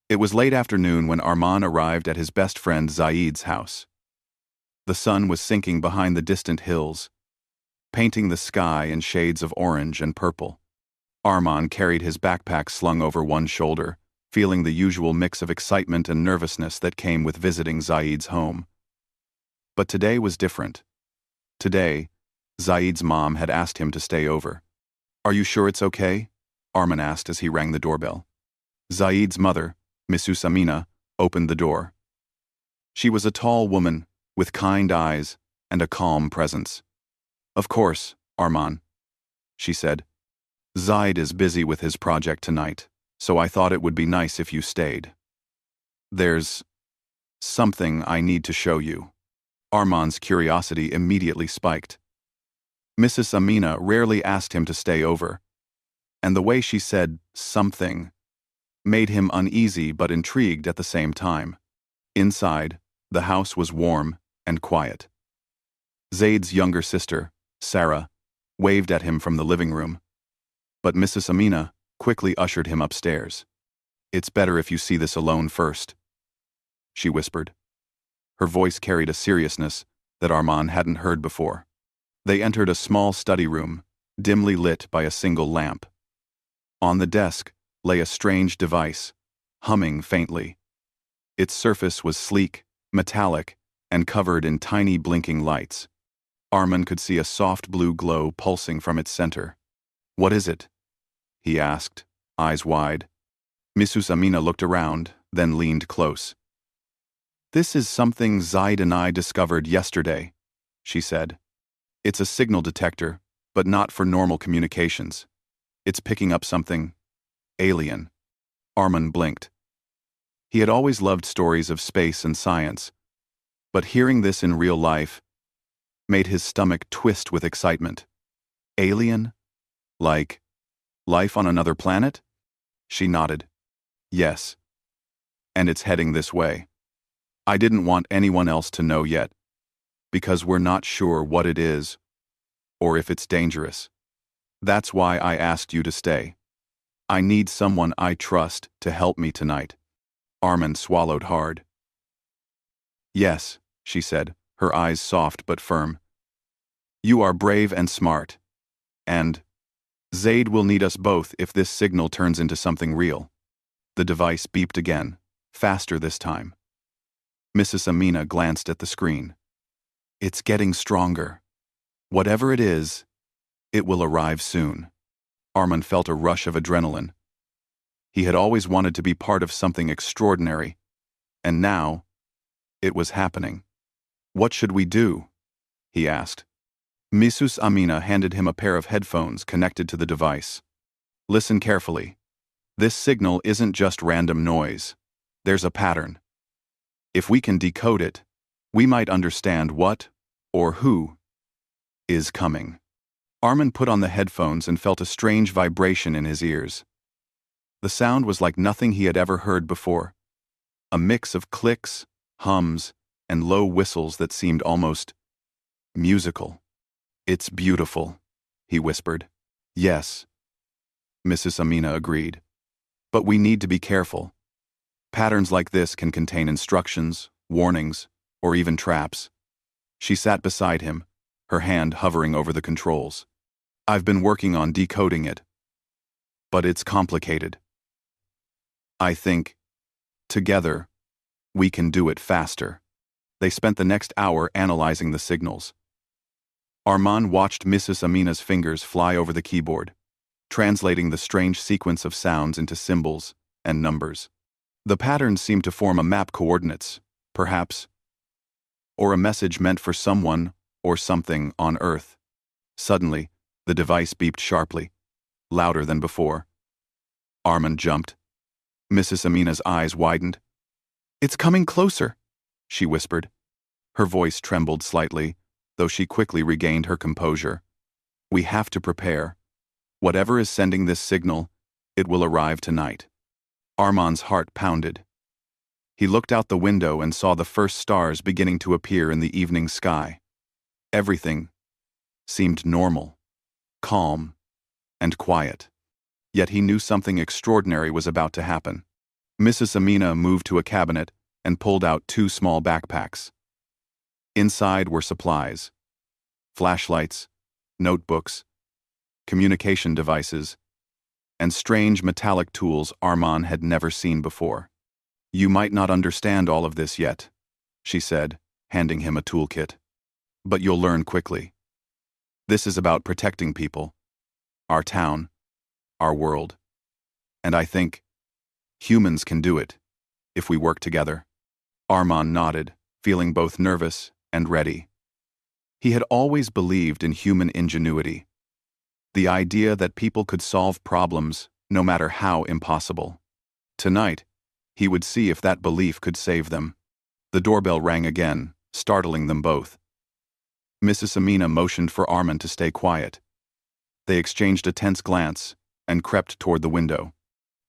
It was late afternoon when Arman arrived at his best friend Zaid's house. The sun was sinking behind the distant hills, painting the sky in shades of orange and purple. Arman carried his backpack slung over one shoulder, feeling the usual mix of excitement and nervousness that came with visiting Zaid's home. But today was different. Today, Zaid's mom had asked him to stay over. "Are you sure it's okay?" Arman asked as he rang the doorbell. Zaid's mother, Mrs. Amina, opened the door. She was a tall woman, with kind eyes and a calm presence. "Of course, Arman," she said. "Zaid is busy with his project tonight, so I thought it would be nice if you stayed. There's something I need to show you." Arman's curiosity immediately spiked. Mrs. Amina rarely asked him to stay over, and the way she said something made him uneasy but intrigued at the same time. Inside, the house was warm and quiet. Zaid's younger sister, Sarah, waved at him from the living room, but Mrs. Amina quickly ushered him upstairs. "It's better if you see this alone first," she whispered. Her voice carried a seriousness that Arman hadn't heard before. They entered a small study room, dimly lit by a single lamp. On the desk lay a strange device, humming faintly. Its surface was sleek, metallic, and covered in tiny blinking lights. Arman could see a soft blue glow pulsing from its center. "What is it?" he asked, eyes wide. Mrs. Amina looked around, then leaned close. "This is something Zaid and I discovered yesterday," she said. "It's a signal detector, but not for normal communications. It's picking up something alien." Arman blinked. He had always loved stories of space and science, but hearing this in real life made his stomach twist with excitement. Alien? Like life on another planet? She nodded. "Yes. And it's heading this way. I didn't want anyone else to know yet, because we're not sure what it is or if it's dangerous. That's why I asked you to stay. I need someone I trust to help me tonight." Arman swallowed hard. "Yes," she said, her eyes soft but firm. "You are brave and smart. And Zaid will need us both if this signal turns into something real." The device beeped again, faster this time. Mrs. Amina glanced at the screen. "It's getting stronger. Whatever it is, it will arrive soon." Arman felt a rush of adrenaline. He had always wanted to be part of something extraordinary, and now it was happening. "What should we do?" he asked. Mrs. Amina handed him a pair of headphones connected to the device. "Listen carefully. This signal isn't just random noise. There's a pattern. If we can decode it, we might understand what, or who, is coming." Arman put on the headphones and felt a strange vibration in his ears. The sound was like nothing he had ever heard before. A mix of clicks, hums, and low whistles that seemed almost musical. "It's beautiful," he whispered. "Yes," Mrs. Amina agreed. "But we need to be careful. Patterns like this can contain instructions, warnings, or even traps." She sat beside him, her hand hovering over the controls. "I've been working on decoding it, but it's complicated. I think, together, we can do it faster." They spent the next hour analyzing the signals. Arman watched Mrs. Amina's fingers fly over the keyboard, translating the strange sequence of sounds into symbols and numbers. The patterns seemed to form a map coordinates, perhaps, or a message meant for someone or something on Earth. Suddenly, the device beeped sharply, louder than before. Arman jumped. Mrs. Amina's eyes widened. "It's coming closer," she whispered. Her voice trembled slightly, though she quickly regained her composure. "We have to prepare. Whatever is sending this signal, it will arrive tonight." Arman's heart pounded. He looked out the window and saw the first stars beginning to appear in the evening sky. Everything seemed normal, calm, and quiet. Yet he knew something extraordinary was about to happen. Mrs. Amina moved to a cabinet and pulled out two small backpacks. Inside were supplies: flashlights, notebooks, communication devices, and strange metallic tools Arman had never seen before. "You might not understand all of this yet," she said, handing him a toolkit. "But you'll learn quickly. This is about protecting people, our town, our world. And I think humans can do it, if we work together." Arman nodded, feeling both nervous and ready. He had always believed in human ingenuity, the idea that people could solve problems no matter how impossible. Tonight, he would see if that belief could save them. The doorbell rang again, startling them both. Mrs. Amina motioned for Arman to stay quiet. They exchanged a tense glance and crept toward the window.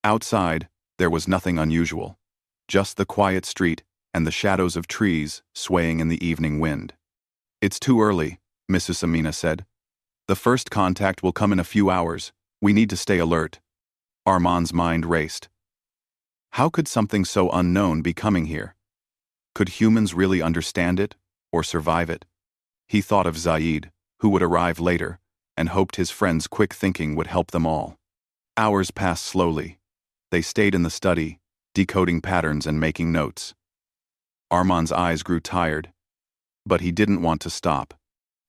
Outside, there was nothing unusual, just the quiet street and the shadows of trees swaying in the evening wind. "It's too early," Mrs. Amina said. "The first contact will come in a few hours. We need to stay alert." Arman's mind raced. How could something so unknown be coming here? Could humans really understand it or survive it? He thought of Zaid, who would arrive later, and hoped his friend's quick thinking would help them all. Hours passed slowly. They stayed in the study, decoding patterns and making notes. Arman's eyes grew tired, but he didn't want to stop.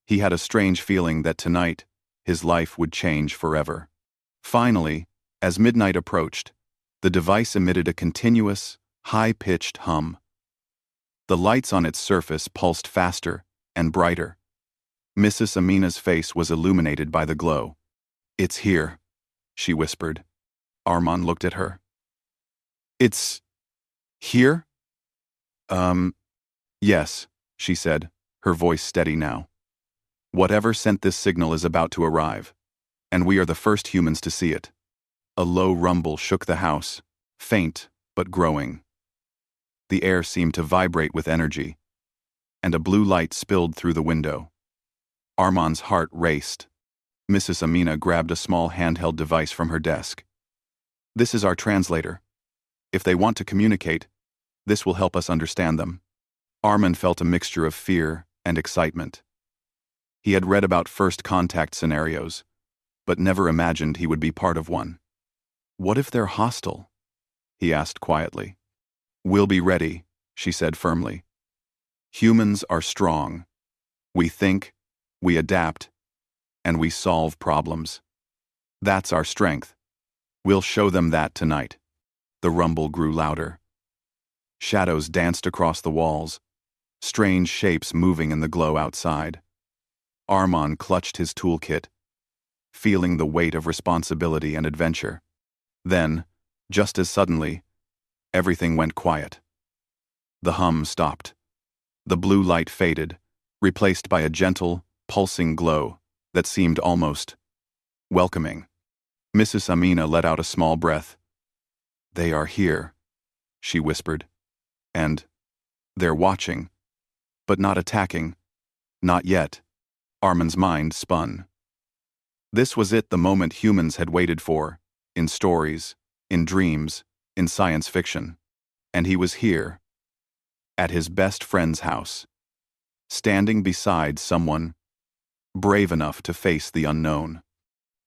He had a strange feeling that tonight, his life would change forever. Finally, as midnight approached, the device emitted a continuous, high-pitched hum. The lights on its surface pulsed faster and brighter. Mrs. Amina's face was illuminated by the glow. "It's here," she whispered. Arman looked at her. "It's here?" Yes," she said, her voice steady now. "Whatever sent this signal is about to arrive, and we are the first humans to see it." A low rumble shook the house, faint but growing. The air seemed to vibrate with energy, and a blue light spilled through the window. Arman's heart raced. Mrs. Amina grabbed a small handheld device from her desk. "This is our translator. If they want to communicate, this will help us understand them." Arman felt a mixture of fear and excitement. He had read about first contact scenarios, but never imagined he would be part of one. "What if they're hostile?" he asked quietly. "We'll be ready," she said firmly. "Humans are strong. We think, we adapt, and we solve problems. That's our strength. We'll show them that tonight." The rumble grew louder. Shadows danced across the walls, strange shapes moving in the glow outside. Arman clutched his toolkit, feeling the weight of responsibility and adventure. Then, just as suddenly, everything went quiet. The hum stopped. The blue light faded, replaced by a gentle, pulsing glow that seemed almost welcoming. Mrs. Amina let out a small breath. "They are here," she whispered. "And they're watching, but not attacking. Not yet." Arman's mind spun. This was it, the moment humans had waited for, in stories, in dreams, in science fiction. And he was here, at his best friend's house, standing beside someone brave enough to face the unknown.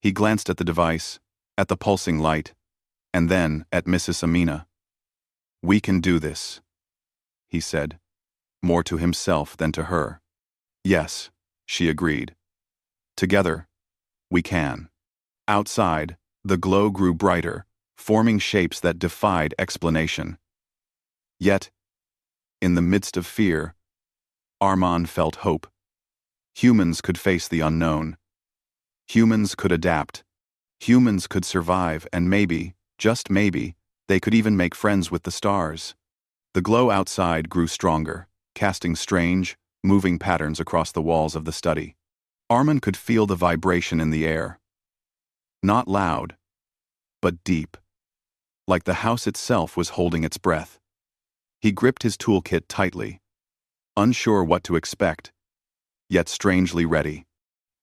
He glanced at the device, at the pulsing light, and then at Mrs. Amina. "We can do this," he said, more to himself than to her. "Yes," she agreed. "Together, we can." Outside, the glow grew brighter, forming shapes that defied explanation. Yet, in the midst of fear, Arman felt hope. Humans could face the unknown. Humans could adapt. Humans could survive, and maybe, just maybe, they could even make friends with the stars. The glow outside grew stronger, casting strange, moving patterns across the walls of the study. Arman could feel the vibration in the air. Not loud, but deep, like the house itself was holding its breath. He gripped his toolkit tightly, unsure what to expect, yet strangely ready.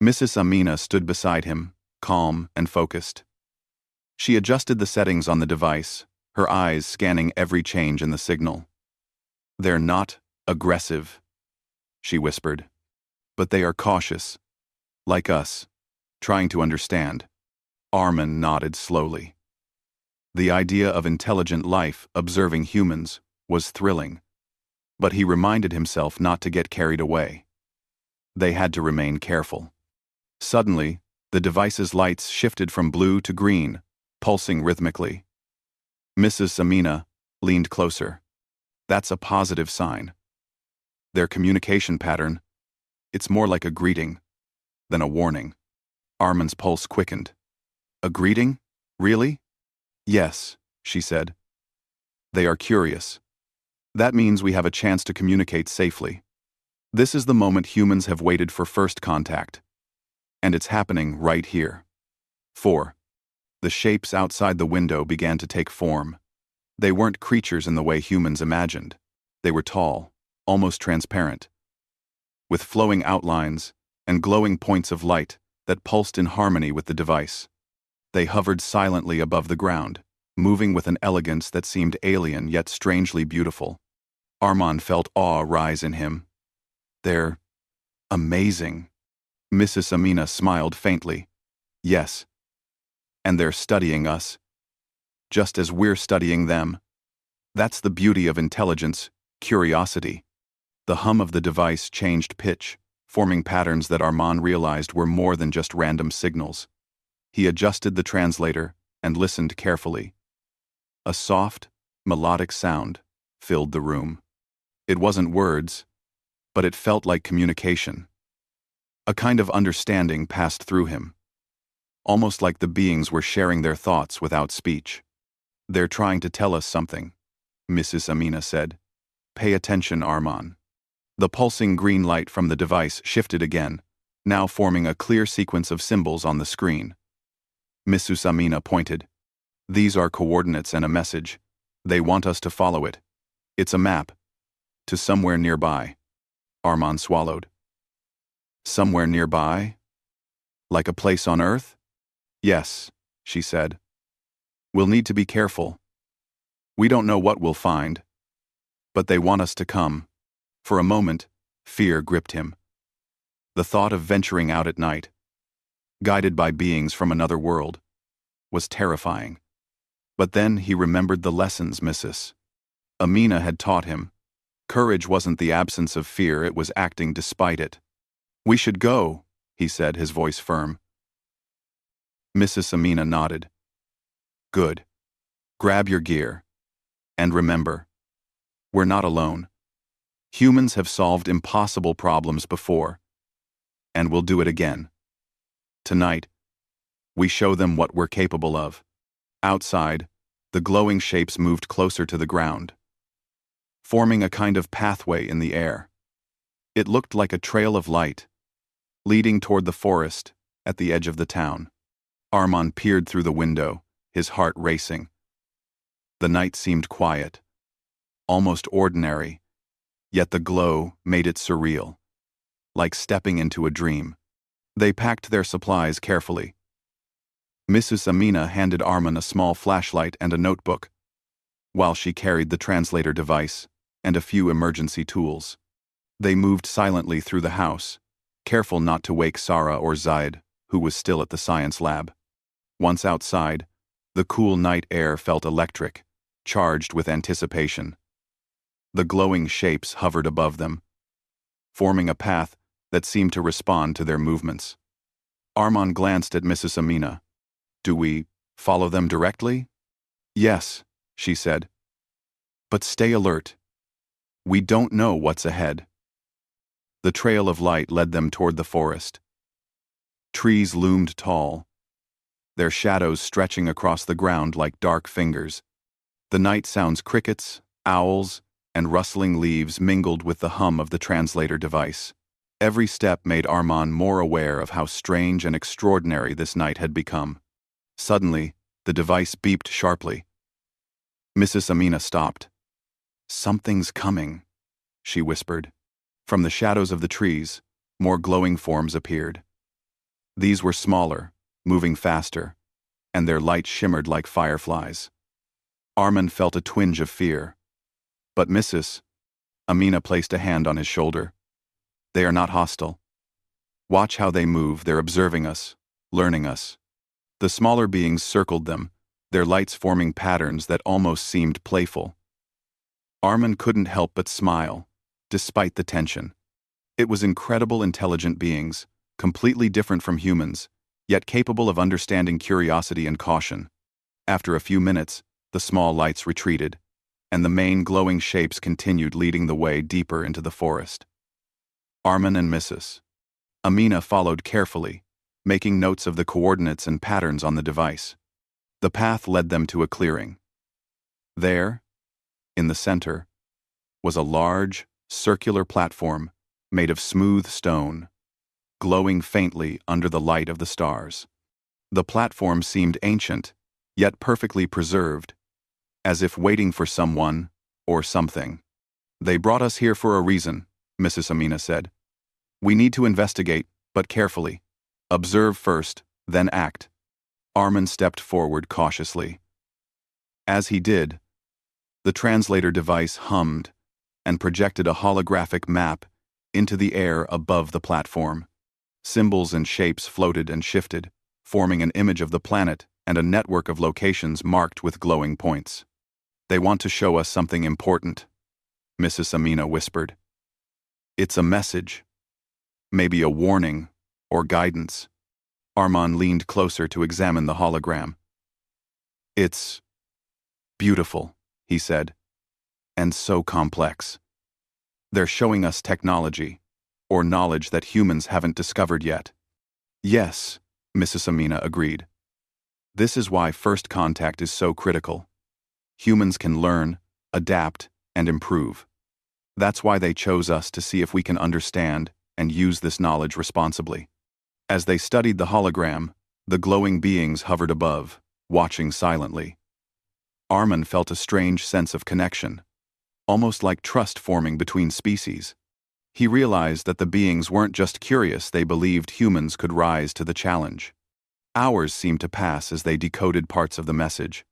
Mrs. Amina stood beside him, calm and focused. She adjusted the settings on the device, her eyes scanning every change in the signal. "They're not aggressive," she whispered. "But they are cautious, like us, trying to understand." Armin nodded slowly. The idea of intelligent life observing humans was thrilling, but he reminded himself not to get carried away. They had to remain careful. Suddenly, the device's lights shifted from blue to green, pulsing rhythmically. Mrs. Amina leaned closer. "That's a positive sign. Their communication pattern, it's more like a greeting than a warning." Armin's pulse quickened. "A greeting? Really?" "Yes," she said. "They are curious. That means we have a chance to communicate safely. This is the moment humans have waited for first contact. And it's happening right here." 4. The shapes outside the window began to take form. They weren't creatures in the way humans imagined. They were tall, almost transparent, with flowing outlines and glowing points of light that pulsed in harmony with the device. They hovered silently above the ground, moving with an elegance that seemed alien yet strangely beautiful. Armin felt awe rise in him. "They're amazing." Mrs. Amina smiled faintly. "Yes. And they're studying us, just as we're studying them. That's the beauty of intelligence, curiosity." The hum of the device changed pitch, forming patterns that Armin realized were more than just random signals. He adjusted the translator and listened carefully. A soft, melodic sound filled the room. It wasn't words, but it felt like communication. A kind of understanding passed through him, almost like the beings were sharing their thoughts without speech. "They're trying to tell us something," Mrs. Amina said. "Pay attention, Armin." The pulsing green light from the device shifted again, now forming a clear sequence of symbols on the screen. Mrs. Amina pointed. "These are coordinates and a message. They want us to follow it. It's a map. To somewhere nearby." Armin swallowed. "Somewhere nearby? Like a place on Earth?" "Yes," she said. "We'll need to be careful. We don't know what we'll find. But they want us to come." For a moment, fear gripped him. The thought of venturing out at night, guided by beings from another world, was terrifying. But then he remembered the lessons Mrs. Amina had taught him. Courage wasn't the absence of fear, it was acting despite it. "We should go," he said, his voice firm. Mrs. Amina nodded. "Good. Grab your gear. And remember, we're not alone. Humans have solved impossible problems before, and we'll do it again. Tonight, we show them what we're capable of." Outside, the glowing shapes moved closer to the ground, forming a kind of pathway in the air. It looked like a trail of light, leading toward the forest at the edge of the town. Armin peered through the window, his heart racing. The night seemed quiet, almost ordinary, yet the glow made it surreal, like stepping into a dream. They packed their supplies carefully. Mrs. Amina handed Armin a small flashlight and a notebook, while she carried the translator device and a few emergency tools. They moved silently through the house, careful not to wake Sarah or Zaid, who was still at the science lab. Once outside, the cool night air felt electric, charged with anticipation. The glowing shapes hovered above them, forming a path that seemed to respond to their movements. Armin glanced at Mrs. Amina. "Do we follow them directly?" "Yes," she said. "But stay alert. We don't know what's ahead." The trail of light led them toward the forest. Trees loomed tall, their shadows stretching across the ground like dark fingers. The night sounds, crickets, owls, and rustling leaves mingled with the hum of the translator device. Every step made Armin more aware of how strange and extraordinary this night had become. Suddenly, the device beeped sharply. Mrs. Amina stopped. "Something's coming," she whispered. From the shadows of the trees, more glowing forms appeared. These were smaller, moving faster, and their light shimmered like fireflies. Arman felt a twinge of fear. But Mrs. Amina placed a hand on his shoulder. They are not hostile. Watch how they move, they're observing us, learning us. The smaller beings circled them, their lights forming patterns that almost seemed playful. Arman couldn't help but smile, despite the tension. It was incredible intelligent beings, completely different from humans, yet capable of understanding curiosity and caution. After a few minutes, the small lights retreated, and the main glowing shapes continued leading the way deeper into the forest. Arman and Mrs. Amina followed carefully, making notes of the coordinates and patterns on the device. The path led them to a clearing. There, in the center, was a large, circular platform made of smooth stone, glowing faintly under the light of the stars. The platform seemed ancient, yet perfectly preserved, as if waiting for someone or something. They brought us here for a reason, Mrs. Amina said. We need to investigate, but carefully. Observe first, then act. Arman stepped forward cautiously. As he did, the translator device hummed and projected a holographic map into the air above the platform. Symbols and shapes floated and shifted, forming an image of the planet and a network of locations marked with glowing points. They want to show us something important, Mrs. Amina whispered. It's a message. Maybe a warning or guidance. Arman leaned closer to examine the hologram. It's beautiful, he said, and so complex. They're showing us technology, or knowledge that humans haven't discovered yet. Yes, Mrs. Amina agreed. This is why first contact is so critical. Humans can learn, adapt, and improve. That's why they chose us to see if we can understand and use this knowledge responsibly. As they studied the hologram, the glowing beings hovered above, watching silently. Arman felt a strange sense of connection, almost like trust forming between species. He realized that the beings weren't just curious, they believed humans could rise to the challenge. Hours seemed to pass as they decoded parts of the message.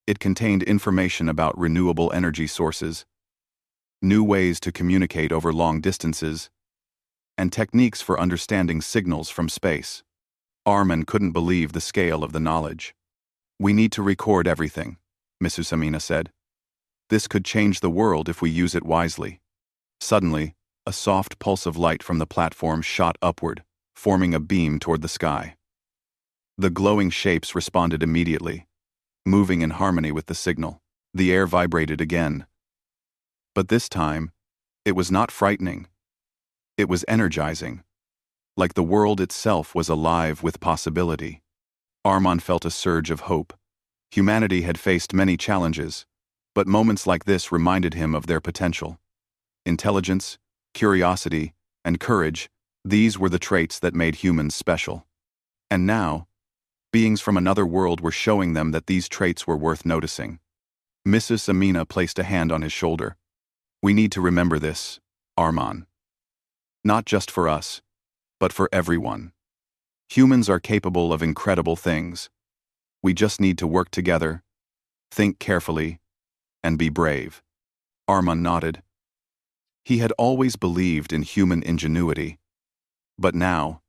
It contained information about renewable energy sources, new ways to communicate over long distances, and techniques for understanding signals from space. Arman couldn't believe the scale of the knowledge. We need to record everything, Mrs. Amina said. This could change the world if we use it wisely. Suddenly, a soft pulse of light from the platform shot upward, forming a beam toward the sky. The glowing shapes responded immediately, moving in harmony with the signal. The air vibrated again. But this time, it was not frightening. It was energizing, like the world itself was alive with possibility. Arman felt a surge of hope. Humanity had faced many challenges, but moments like this reminded him of their potential. Intelligence, curiosity, and courage, these were the traits that made humans special. And now, beings from another world were showing them that these traits were worth noticing. Mrs. Amina placed a hand on his shoulder. We need to remember this, Arman. Not just for us, but for everyone. Humans are capable of incredible things. We just need to work together, think carefully, and be brave. Arman nodded. He had always believed in human ingenuity, but now,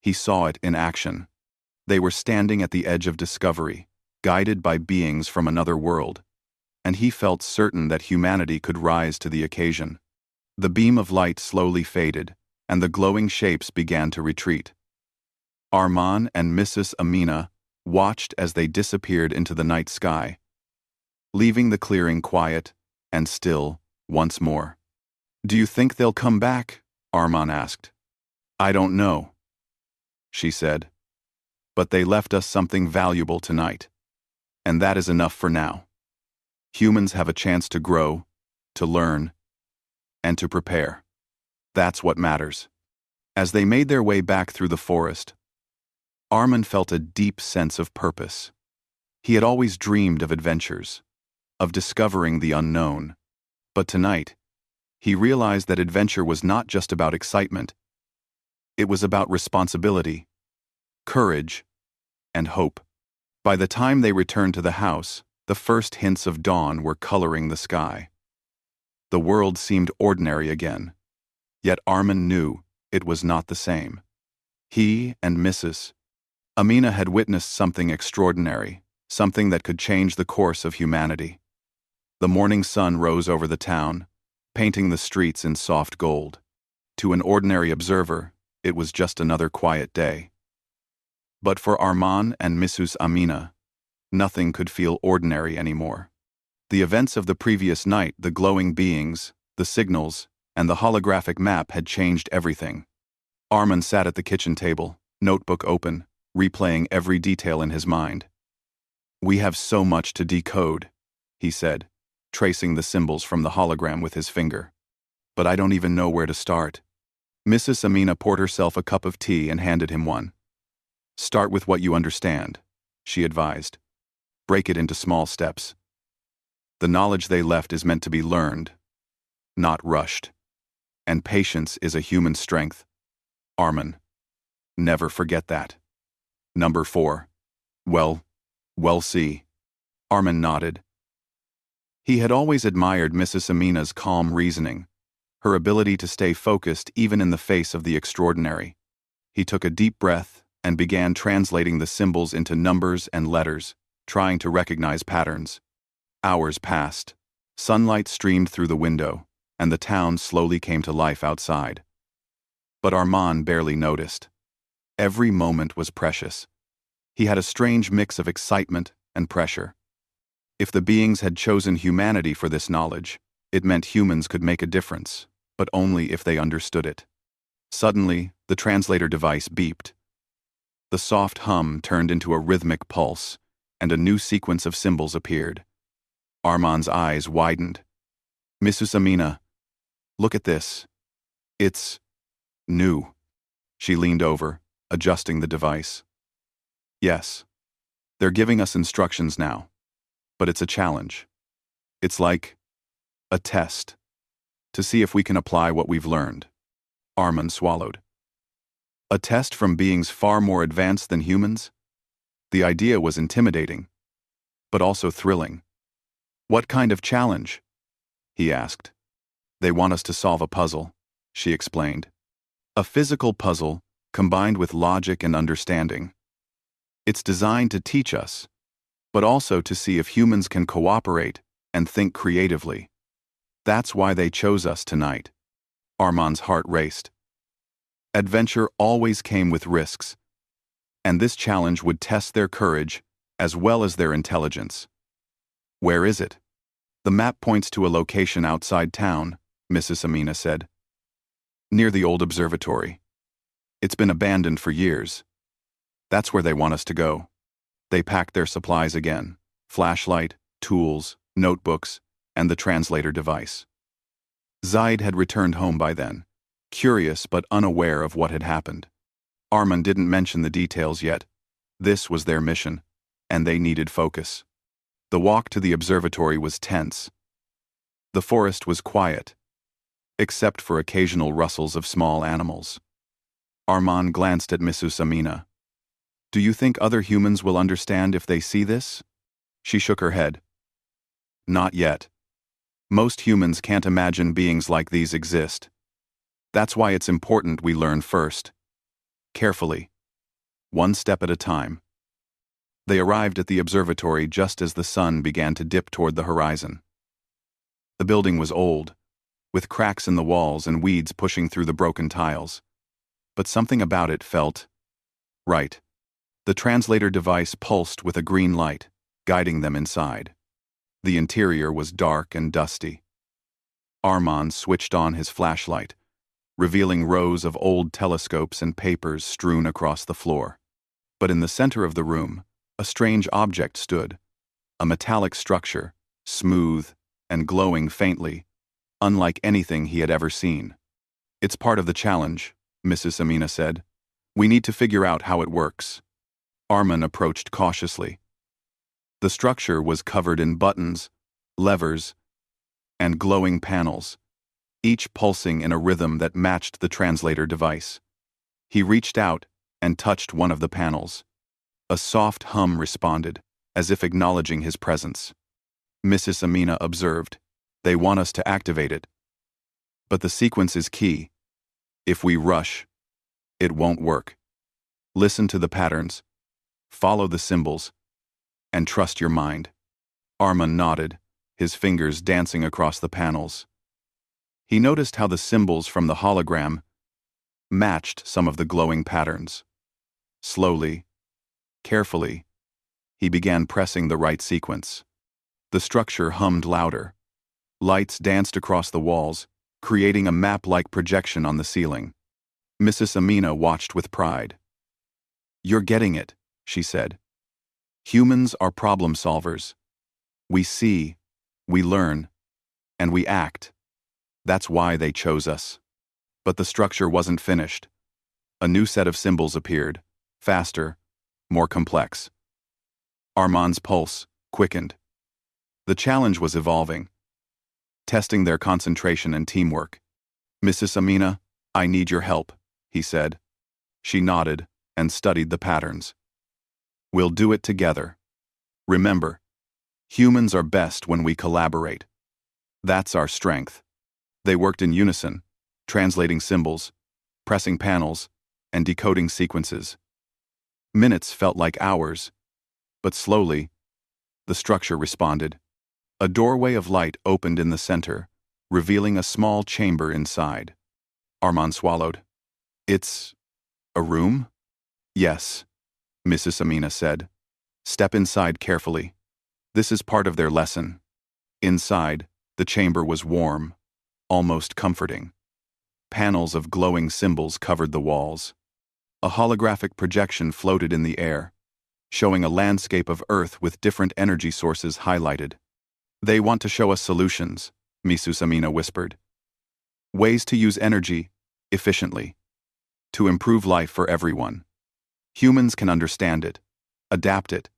he saw it in action. They were standing at the edge of discovery, guided by beings from another world, and he felt certain that humanity could rise to the occasion. The beam of light slowly faded, and the glowing shapes began to retreat. Arman and Mrs. Amina watched as they disappeared into the night sky, leaving the clearing quiet and still once more. Do you think they'll come back? Arman asked. I don't know, she said. But they left us something valuable tonight, and that is enough for now. Humans have a chance to grow, to learn, and to prepare. That's what matters. As they made their way back through the forest, Arman felt a deep sense of purpose. He had always dreamed of adventures, of discovering the unknown. But tonight, he realized that adventure was not just about excitement. It was about responsibility, courage, and hope. By the time they returned to the house, The first hints of dawn were coloring the sky. The world seemed ordinary again. Yet Arman knew it was not the same. He and Mrs. Amina had witnessed something extraordinary, something that could change the course of humanity. The morning sun rose over the town, painting the streets in soft gold. To an ordinary observer, it was just another quiet day. But for Arman and Mrs. Amina, nothing could feel ordinary anymore. The events of the previous night, the glowing beings, the signals, and the holographic map had changed everything. Arman sat at the kitchen table, notebook open, replaying every detail in his mind. "We have so much to decode," he said, tracing the symbols from the hologram with his finger. "But I don't even know where to start." Mrs. Amina poured herself a cup of tea and handed him one. "Start with what you understand," she advised. "Break it into small steps. The knowledge they left is meant to be learned, not rushed. And patience is a human strength. Arman, never forget that." Number 4. Well, see. Arman nodded. He had always admired Mrs. Amina's calm reasoning, her ability to stay focused even in the face of the extraordinary. He took a deep breath and began translating the symbols into numbers and letters, trying to recognize patterns. Hours passed. Sunlight streamed through the window, and the town slowly came to life outside. But Arman barely noticed. Every moment was precious. He had a strange mix of excitement and pressure. If the beings had chosen humanity for this knowledge, it meant humans could make a difference, but only if they understood it. Suddenly, the translator device beeped. The soft hum turned into a rhythmic pulse, and a new sequence of symbols appeared. Arman's eyes widened. "Mrs. Amina, look at this. It's new." She leaned over, adjusting the device. "Yes, they're giving us instructions now, but it's a challenge. It's like a test, to see if we can apply what we've learned." Arman swallowed. A test from beings far more advanced than humans? The idea was intimidating, but also thrilling. "What kind of challenge?" he asked. "They want us to solve a puzzle," she explained. "A physical puzzle combined with logic and understanding. It's designed to teach us, but also to see if humans can cooperate and think creatively. That's why they chose us tonight." Arman's heart raced. Adventure always came with risks, and this challenge would test their courage as well as their intelligence. "Where is it?" "The map points to a location outside town," Mrs. Amina said. "Near the old observatory. It's been abandoned for years. That's where they want us to go." They packed their supplies again: flashlight, tools, notebooks, and the translator device. Zaid had returned home by then, curious but unaware of what had happened. Arman didn't mention the details yet. This was their mission, and they needed focus. The walk to the observatory was tense. The forest was quiet, except for occasional rustles of small animals. Arman glanced at Mrs. Amina. "Do you think other humans will understand if they see this?" She shook her head. "Not yet. Most humans can't imagine beings like these exist. That's why it's important we learn first. Carefully. One step at a time." They arrived at the observatory just as the sun began to dip toward the horizon. The building was old, with cracks in the walls and weeds pushing through the broken tiles. But something about it felt right. The translator device pulsed with a green light, guiding them inside. The interior was dark and dusty. Arman switched on his flashlight, revealing rows of old telescopes and papers strewn across the floor. But in the center of the room, a strange object stood, a metallic structure, smooth and glowing faintly, unlike anything he had ever seen. "It's part of the challenge," Mrs. Amina said. "We need to figure out how it works." Arman approached cautiously. The structure was covered in buttons, levers, and glowing panels, each pulsing in a rhythm that matched the translator device. He reached out and touched one of the panels. A soft hum responded, as if acknowledging his presence. Mrs. Amina observed, "They want us to activate it. But the sequence is key. If we rush, it won't work. Listen to the patterns, follow the symbols, and trust your mind." Arman nodded, his fingers dancing across the panels. He noticed how the symbols from the hologram matched some of the glowing patterns. Slowly, carefully, he began pressing the right sequence. The structure hummed louder. Lights danced across the walls, creating a map-like projection on the ceiling. Mrs. Amina watched with pride. "You're getting it," she said. "Humans are problem solvers. We see, we learn, and we act. That's why they chose us." But the structure wasn't finished. A new set of symbols appeared, faster, more complex. Arman's pulse quickened. The challenge was evolving, testing their concentration and teamwork. "Mrs. Amina, I need your help," he said. She nodded and studied the patterns. "We'll do it together. Remember, humans are best when we collaborate. That's our strength." They worked in unison, translating symbols, pressing panels, and decoding sequences. Minutes felt like hours, but slowly, the structure responded. A doorway of light opened in the center, revealing a small chamber inside. Arman swallowed. "It's a room?" "Yes," Mrs. Amina said. "Step inside carefully. This is part of their lesson." Inside, the chamber was warm, almost comforting. Panels of glowing symbols covered the walls. A holographic projection floated in the air, showing a landscape of Earth with different energy sources highlighted. "They want to show us solutions," Mrs. Amina whispered. "Ways to use energy efficiently, to improve life for everyone. Humans can understand it, adapt it,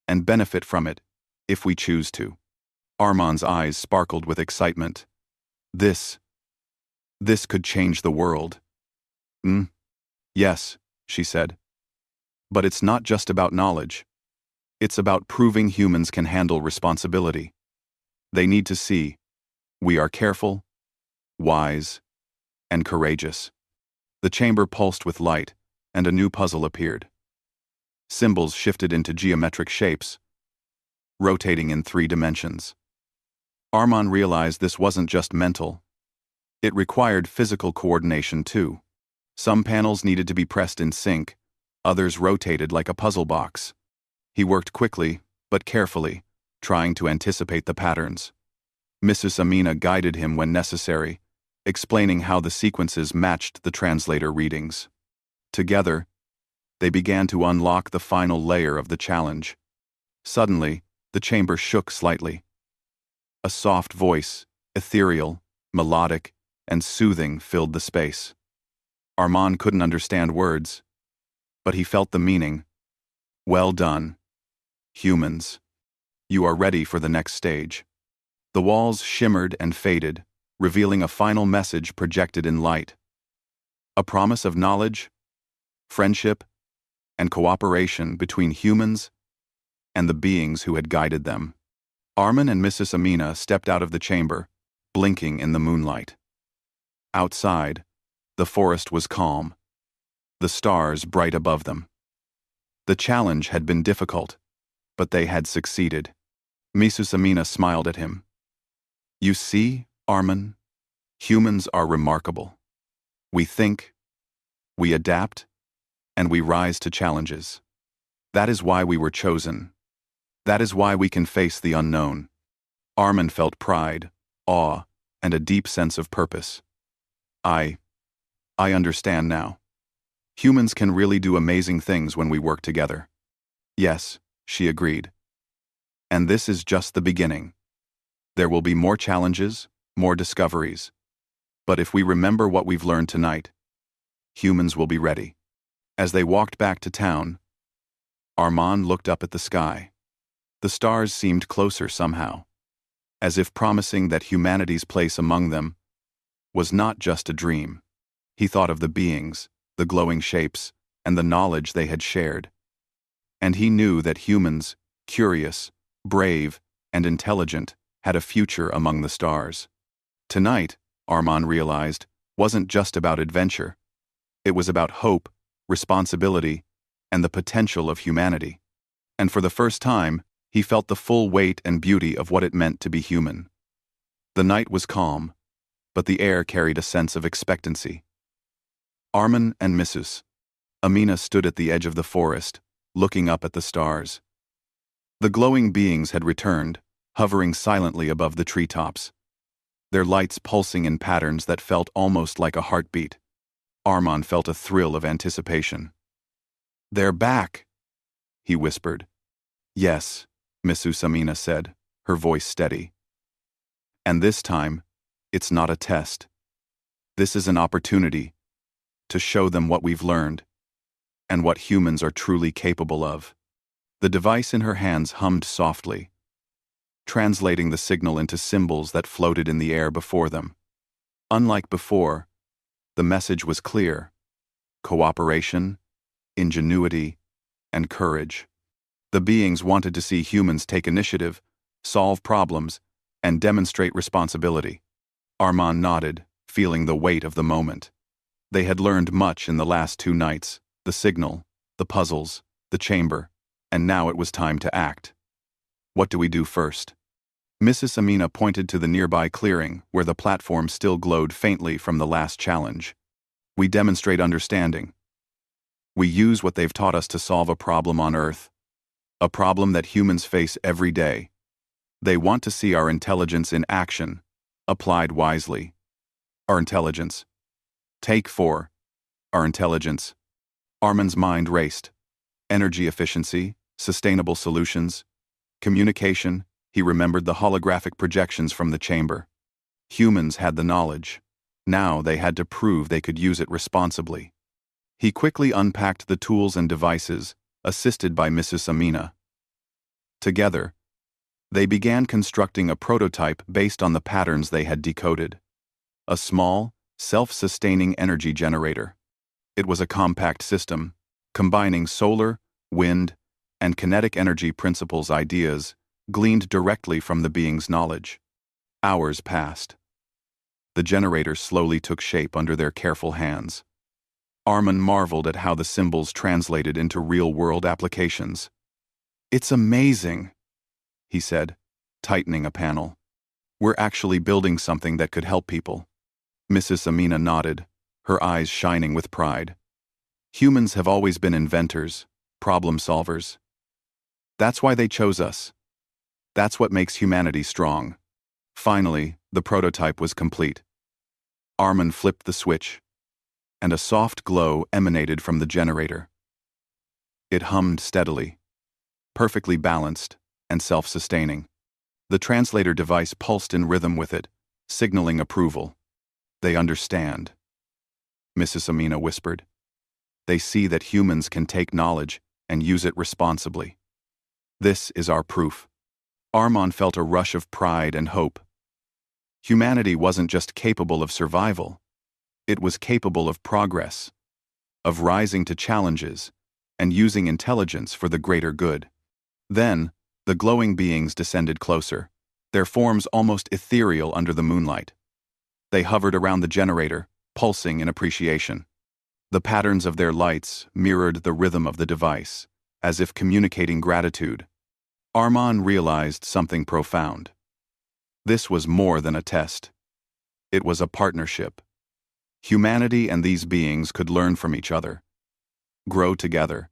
and benefit from it if we choose to." Arman's eyes sparkled with excitement. This could change the world." "Yes," she said. "But it's not just about knowledge. It's about proving humans can handle responsibility. They need to see we are careful, wise, and courageous." The chamber pulsed with light, and a new puzzle appeared. Symbols shifted into geometric shapes, rotating in 3 dimensions. Arman realized this wasn't just mental. It required physical coordination too. Some panels needed to be pressed in sync, others rotated like a puzzle box. He worked quickly, but carefully, trying to anticipate the patterns. Mrs. Amina guided him when necessary, explaining how the sequences matched the translator readings. Together, they began to unlock the final layer of the challenge. Suddenly, the chamber shook slightly. A soft voice, ethereal, melodic, and soothing, filled the space. Arman couldn't understand words, but he felt the meaning. "Well done, humans. You are ready for the next stage." The walls shimmered and faded, revealing a final message projected in light. A promise of knowledge, friendship, and cooperation between humans and the beings who had guided them. Arman and Mrs. Amina stepped out of the chamber, blinking in the moonlight. Outside, the forest was calm, the stars bright above them. The challenge had been difficult, but they had succeeded. Mrs. Amina smiled at him. "You see, Arman, humans are remarkable. We think, we adapt, and we rise to challenges. That is why we were chosen. That is why we can face the unknown." Arman felt pride, awe, and a deep sense of purpose. I understand now. Humans can really do amazing things when we work together." "Yes," she agreed. "And this is just the beginning. There will be more challenges, more discoveries. But if we remember what we've learned tonight, humans will be ready." As they walked back to town, Arman looked up at the sky. The stars seemed closer somehow, as if promising that humanity's place among them was not just a dream. He thought of the beings, the glowing shapes, and the knowledge they had shared. And he knew that humans curious, brave, and intelligent, had a future among the stars. Tonight, Arman realized, wasn't just about adventure. It was about hope, responsibility, and the potential of humanity. And for the first time, he felt the full weight and beauty of what it meant to be human. The night was calm, but the air carried a sense of expectancy. Arman and Mrs. Amina stood at the edge of the forest, looking up at the stars. The glowing beings had returned, hovering silently above the treetops, their lights pulsing in patterns that felt almost like a heartbeat. Arman felt a thrill of anticipation. "They're back," he whispered. "Yes," Mrs. Amina said, her voice steady. "And this time, it's not a test. This is an opportunity to show them what we've learned and what humans are truly capable of." The device in her hands hummed softly, translating the signal into symbols that floated in the air before them. Unlike before, the message was clear: cooperation, ingenuity, and courage. The beings wanted to see humans take initiative, solve problems, and demonstrate responsibility. Arman nodded, feeling the weight of the moment. They had learned much in the last 2 nights: the signal, the puzzles, the chamber, and now it was time to act. "What do we do first?" Mrs. Amina pointed to the nearby clearing where the platform still glowed faintly from the last challenge. "We demonstrate understanding. We use what they've taught us to solve a problem on Earth, a problem that humans face every day. They want to see our intelligence in action, applied wisely. Our intelligence. Take 4. Our intelligence." Arman's mind raced. Energy efficiency, sustainable solutions, communication. He remembered the holographic projections from the chamber. Humans had the knowledge. Now they had to prove they could use it responsibly. He quickly unpacked the tools and devices, assisted by Mrs. Amina. Together, they began constructing a prototype based on the patterns they had decoded. A small, self-sustaining energy generator. It was a compact system, combining solar, wind, and kinetic energy principles ideas gleaned directly from the being's knowledge. Hours passed. The generator slowly took shape under their careful hands. Arman marveled at how the symbols translated into real-world applications. "It's amazing," he said, tightening a panel. "We're actually building something that could help people." Mrs. Amina nodded, her eyes shining with pride. "Humans have always been inventors, problem solvers. That's why they chose us. That's what makes humanity strong." Finally, the prototype was complete. Arman flipped the switch, and a soft glow emanated from the generator. It hummed steadily, perfectly balanced and self-sustaining. The translator device pulsed in rhythm with it, signaling approval. "They understand," Mrs. Amina whispered. "They see that humans can take knowledge and use it responsibly. This is our proof." Arman felt a rush of pride and hope. Humanity wasn't just capable of survival. It was capable of progress, of rising to challenges, and using intelligence for the greater good. Then, the glowing beings descended closer, their forms almost ethereal under the moonlight. They hovered around the generator, pulsing in appreciation. The patterns of their lights mirrored the rhythm of the device, as if communicating gratitude. Arman realized something profound. This was more than a test. It was a partnership. Humanity and these beings could learn from each other, grow together,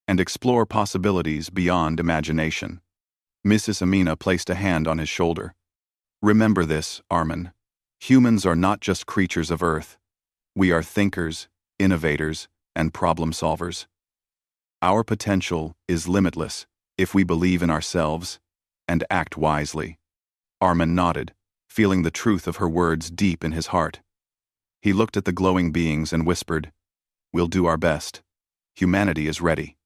and explore possibilities beyond imagination. Mrs. Amina placed a hand on his shoulder. "Remember this, Arman. Humans are not just creatures of Earth. We are thinkers, innovators, and problem solvers. Our potential is limitless if we believe in ourselves and act wisely." Arman nodded, feeling the truth of her words deep in his heart. He looked at the glowing beings and whispered, "We'll do our best. Humanity is ready."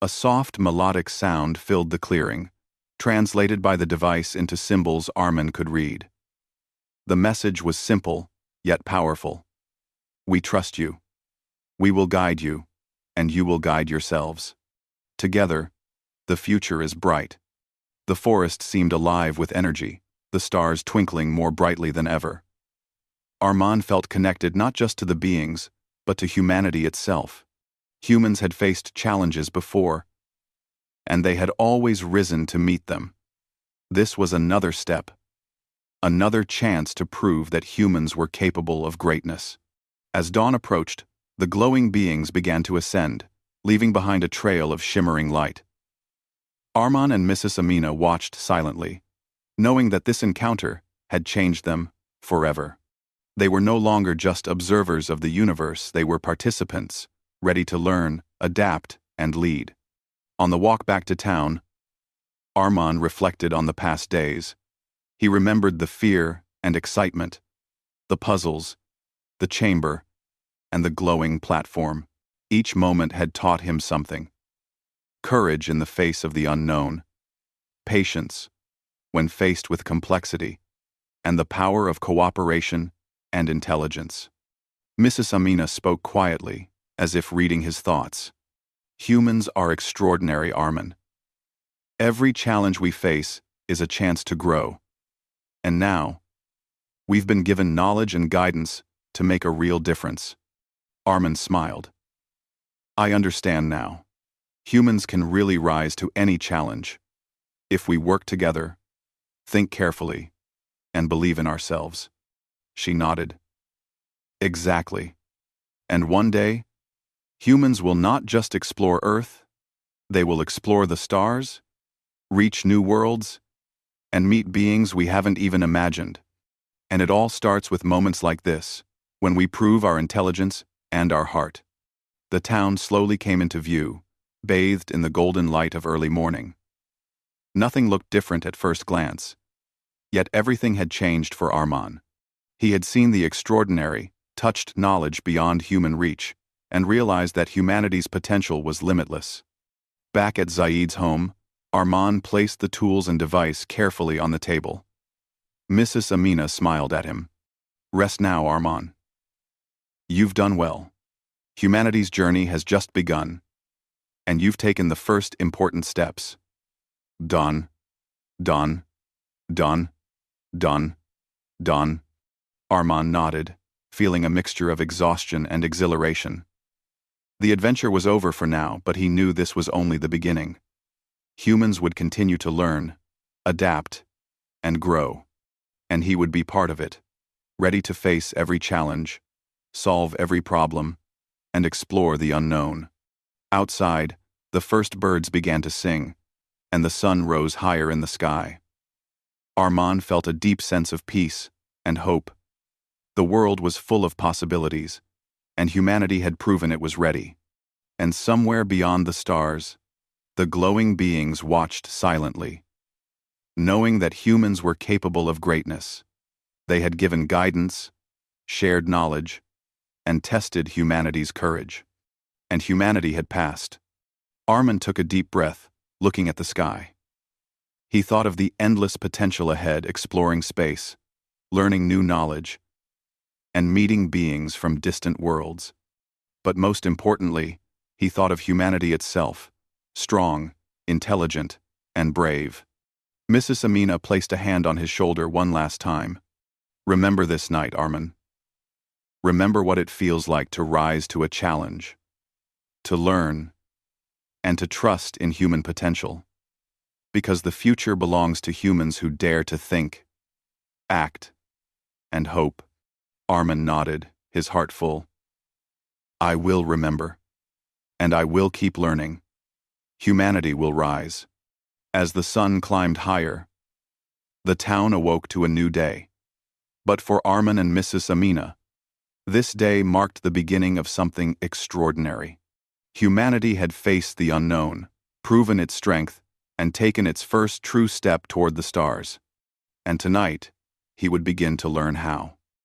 A soft, melodic sound filled the clearing, translated by the device into symbols Arman could read. The message was simple, yet powerful. "We trust you. We will guide you, and you will guide yourselves. Together, The future is bright. The forest seemed alive with energy, the stars twinkling more brightly than ever. Armand felt connected not just to the beings, but to humanity itself. Humans had faced challenges before, and they had always risen to meet them. This was another step, another chance to prove that humans were capable of greatness. As dawn approached, the glowing beings began to ascend, leaving behind a trail of shimmering light. Armand and Mrs. Amina watched silently, knowing that this encounter had changed them forever. They were no longer just observers of the universe, they were participants, ready to learn, adapt, and lead. On the walk back to town, Armand reflected on the past days. He remembered the fear and excitement, the puzzles, the chamber, and the glowing platform. Each moment had taught him something. Courage in the face of the unknown, patience when faced with complexity, and the power of cooperation and intelligence. Mrs. Amina spoke quietly, as if reading his thoughts. Humans are extraordinary, Armand. Every challenge we face is a chance to grow. And now, we've been given knowledge and guidance to make a real difference. Armand smiled. I understand now. Humans can really rise to any challenge if we work together, think carefully, and believe in ourselves. She nodded. Exactly. And one day, humans will not just explore Earth, they will explore the stars, reach new worlds, and meet beings we haven't even imagined. And it all starts with moments like this, when we prove our intelligence and our heart. The town slowly came into view, bathed in the golden light of early morning. Nothing looked different at first glance, yet everything had changed for Armand. He had seen the extraordinary, touched knowledge beyond human reach, and realized that humanity's potential was limitless. Back at Zaid's home, Armand placed the tools and device carefully on the table. Mrs. Amina smiled at him. Rest now, Armand. You've done well. Humanity's journey has just begun, and you've taken the first important steps. Done, done, done, done, done. Armand nodded, feeling a mixture of exhaustion and exhilaration. The adventure was over for now, but he knew this was only the beginning. Humans would continue to learn, adapt, and grow, and he would be part of it, ready to face every challenge, solve every problem, and explore the unknown. Outside, the first birds began to sing, and the sun rose higher in the sky. Armand felt a deep sense of peace and hope. The world was full of possibilities, and humanity had proven it was ready. And somewhere beyond the stars, the glowing beings watched silently. Knowing that humans were capable of greatness, they had given guidance, shared knowledge, and tested humanity's courage. And humanity had passed. Armand took a deep breath, looking at the sky. He thought of the endless potential ahead, exploring space, learning new knowledge, and meeting beings from distant worlds. But most importantly, he thought of humanity itself, strong, intelligent, and brave. Mrs. Amina placed a hand on his shoulder one last time. Remember this night, Armand. Remember what it feels like to rise to a challenge, to learn, and to trust in human potential. Because the future belongs to humans who dare to think, act, and hope. Armand nodded, his heart full. I will remember. And I will keep learning. Humanity will rise. As the sun climbed higher, the town awoke to a new day. But for Armand and Mrs. Amina, this day marked the beginning of something extraordinary. Humanity had faced the unknown, proven its strength, and taken its first true step toward the stars. And tonight, he would begin to learn how.